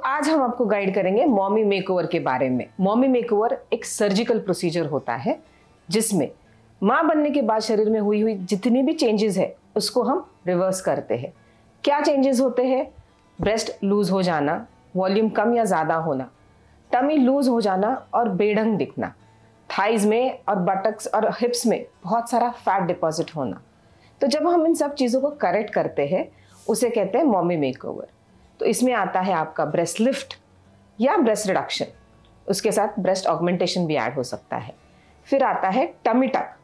आज हम आपको गाइड करेंगे मॉमी मेकओवर के बारे में। मॉमी मेकओवर एक सर्जिकल प्रोसीजर होता है जिसमें माँ बनने के बाद शरीर में हुई जितनी भी चेंजेस है उसको हम रिवर्स करते हैं। क्या चेंजेस होते हैं? ब्रेस्ट लूज हो जाना, वॉल्यूम कम या ज़्यादा होना, टमी लूज हो जाना और बेढंग दिखना, थाइज में और बटक्स और हिप्स में बहुत सारा फैट डिपॉजिट होना। तो जब हम इन सब चीज़ों को करेक्ट करते हैं उसे कहते हैं मॉमी मेकओवर। तो इसमें आता है आपका ब्रेस्ट लिफ्ट या ब्रेस्ट रिडक्शन, उसके साथ ब्रेस्ट ऑगमेंटेशन भी ऐड हो सकता है। फिर आता है टमी टक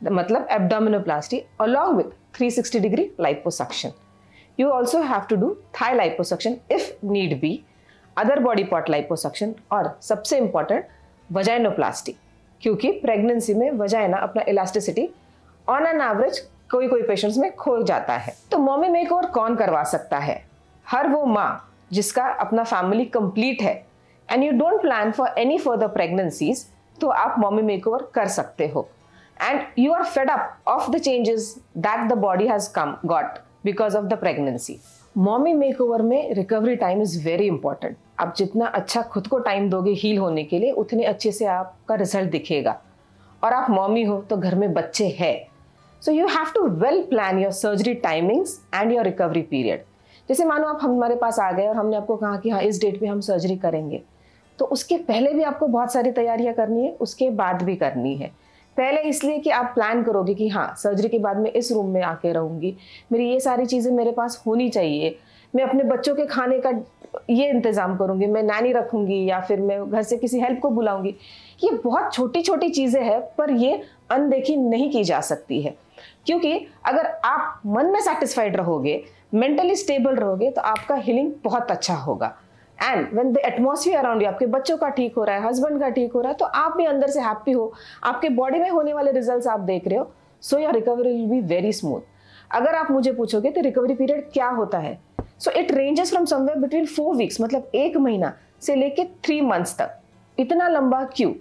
मतलब abdominoplasty along with 360 degree liposuction. You also have to do thigh liposuction if need be, other body part liposuction और सबसे important vaginoplasty, क्योंकि प्रेगनेंसी में वजाइना अपना इलास्टिसिटी ऑन एन एवरेज कोई पेशेंट्स में खो जाता है। तो मॉमी मेकओवर कौन करवा सकता है? हर वो माँ जिसका अपना फैमिली कंप्लीट है and you don't plan for any further pregnancies, तो आप मॉमी मेकओवर कर सकते हो। And you are fed up of the changes that the body has got because of the pregnancy. Mommy makeover में recovery time is very important. आप जितना अच्छा खुद को टाइम दोगे हील होने के लिए, उतने अच्छे से आपका रिजल्ट दिखेगा। और आप मॉमी हो तो घर में बच्चे हैं, so you have to well plan your surgery timings and your recovery period. जैसे मानो आप हमारे पास आ गए और हमने आपको कहा कि हाँ इस डेट पे हम सर्जरी करेंगे, तो उसके पहले भी आपको बहुत सारी तैयारियां करनी है, उसके बाद भी करनी है। पहले इसलिए कि आप प्लान करोगे कि हाँ सर्जरी के बाद मैं इस रूम में आके रहूँगी, मेरी ये सारी चीज़ें मेरे पास होनी चाहिए, मैं अपने बच्चों के खाने का ये इंतज़ाम करूँगी, मैं नैनी रखूँगी या फिर मैं घर से किसी हेल्प को बुलाऊँगी। ये बहुत छोटी छोटी चीज़ें हैं, पर ये अनदेखी नहीं की जा सकती है, क्योंकि अगर आप मन में सेटिस्फाइड रहोगे, मेंटली स्टेबल रहोगे, तो आपका हीलिंग बहुत अच्छा होगा। And when the atmosphere around you, आपके बच्चों का ठीक हो रहा है, हस्बैंड का ठीक हो रहा है, तो आप भी अंदर से हैप्पी हो, आपके बॉडी में होने वाले रिजल्ट्स आप देख रहे हो, so your recovery will be very smooth. अगर आप मुझे पूछोगे तो रिकवरी पीरियड क्या होता है, so it ranges from somewhere between 4 weeks मतलब 1 महीना से लेके 3 मंथ्स तक। इतना लंबा क्यों?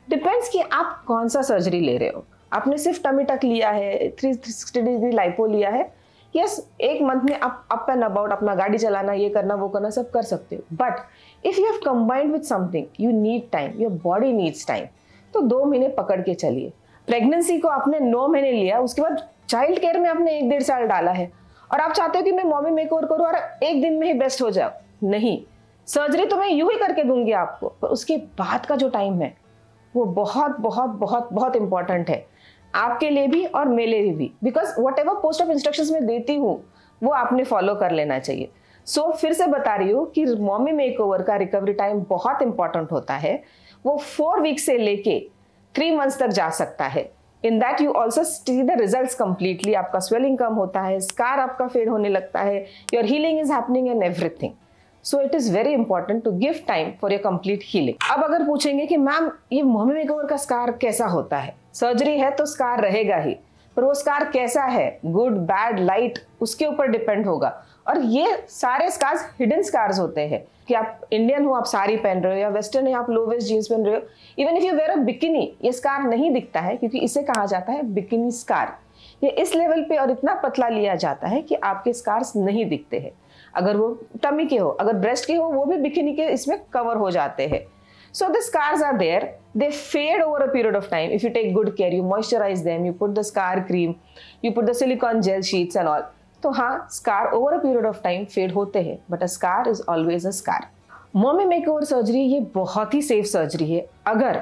डिपेंड्स कि आप कौन सा सर्जरी ले रहे हो। आपने सिर्फ टमी टक लिया है, 360 डिग्री लाइपो लिया है, यस 1 मंथ में आप अप एंड अबाउट अपना गाड़ी चलाना, ये करना वो करना सब कर सकते हो। But if you have combined with something, you need time, your body needs time, तो 2 महीने पकड़ के चलिए। प्रेगनेंसी को आपने 9 महीने लिया, उसके बाद चाइल्ड केयर में आपने 1-1.5 साल डाला है और आप चाहते हो कि मैं मॉमी मेकओवर करूँ और 1 दिन में ही बेस्ट हो जाओ। नहीं, सर्जरी तो मैं यूं ही करके दूंगी आपको, पर उसके बाद का जो टाइम है वो बहुत बहुत बहुत बहुत इंपॉर्टेंट है आपके लिए भी और मेरे लिए भी, because what ever post of instructions मैं देती हूँ वो आपने फॉलो कर लेना चाहिए। सो फिर से बता रही हूँ कि मॉमी मेकओवर का रिकवरी टाइम बहुत इंपॉर्टेंट होता है। वो 4 वीक से लेके 3 मंथ्स तक जा सकता है। In that you also see the results completely. आपका स्वेलिंग कम होता है, स्कार आपका फेड होने लगता है, your healing is happening and everything. So it is very important to give time for your complete healing. अब अगर पूछेंगे कि मैम ये मॉमी मेकओवर का स्कार कैसा होता है, सर्जरी है तो स्कार रहेगा ही, पर वो स्कार कैसा है, गुड बैड लाइट, उसके ऊपर डिपेंड होगा। और ये सारे स्कार्स हिडन स्कार्स होते हैं कि आप इंडियन हो, आप साड़ी पहन रहे हो, या वेस्टर्न है आप लो वेस्ट जीन्स पहन रहे हो, even if you wear a bikini, ये स्कार नहीं दिखता है क्योंकि इसे कहा जाता है बिकिनी स्कार। ये इस लेवल पे और इतना पतला लिया जाता है कि आपके स्कार्स नहीं दिखते हैं। अगर वो टमी के हो, अगर ब्रेस्ट के हो, वो भी बिकिनी के इसमें कवर हो जाते हैं। So the scars are there, they fade over a period of time. If you take good care, you moisturize them, you put the scar cream, you put the silicone gel sheets and all. तो हाँ, scar over a period of time fade होते हैं, but a scar is always a scar. Mommy makeover surgery ये बहुत ही safe surgery है अगर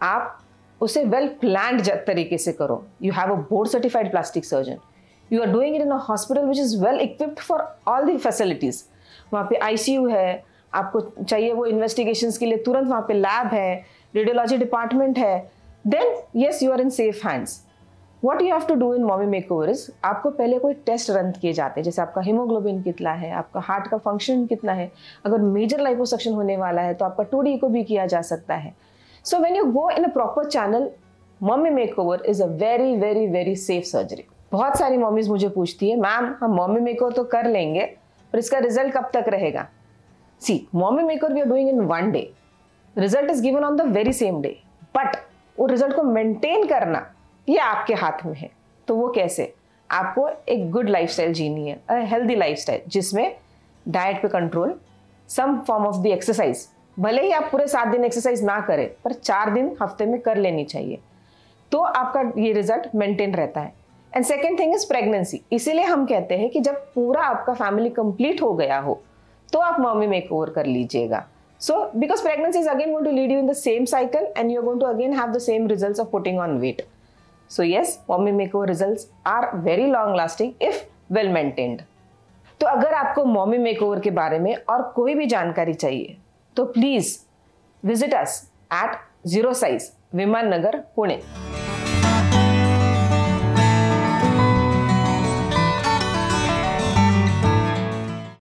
आप उसे वेल प्लान्ड तरीके से करो। You have a board certified plastic surgeon. You are doing it in a hospital which is well equipped for all the facilities. वहाँ पे ICU है, आपको चाहिए वो इन्वेस्टिगेशंस के लिए तुरंत वहाँ पे लैब है, रेडियोलॉजी डिपार्टमेंट है, then yes you are in safe hands. What you have to do in mommy makeover is, आपको पहले कोई टेस्ट रन किए जाते हैं, जैसे आपका हीमोग्लोबिन कितना है, आपका हार्ट का फंक्शन कितना है, अगर मेजर लाइपोसक्शन होने वाला है तो आपका 2D को भी किया जा सकता है। So when you go in a proper channel, mommy makeover is a very very very safe surgery. बहुत सारी मॉमीज मुझे पूछती है मैम हम मॉमी मेकओवर तो कर लेंगे पर इसका रिजल्ट कब तक रहेगा। See, mommy makeover we are doing in 1 day. Result is given on the very same day. But वो रिजल्ट को मेंटेन करना ये आपके हाथ में है। तो वो कैसे? आपको एक गुड लाइफस्टाइल जीनी है, हेल्दी लाइफस्टाइल जिसमें डाइट पे control, some form of the exercise, भले ही आप पूरे 7 दिन एक्सरसाइज ना करें पर 4 दिन हफ्ते में कर लेनी चाहिए, तो आपका ये रिजल्ट मेंटेन रहता है। And second thing is pregnancy. इसीलिए हम कहते हैं कि जब पूरा आपका फैमिली कंप्लीट हो गया हो तो आप मॉमी मेकओवर कर लीजिएगा। So because pregnancy is again going to lead you in the same cycle and you're going to again have the same results of putting on weight. So yes, mommy makeover results are very long lasting if well maintained. तो अगर आपको mommy makeover के बारे में और कोई भी जानकारी चाहिए तो please visit us at 0 size विमान नगर पुणे।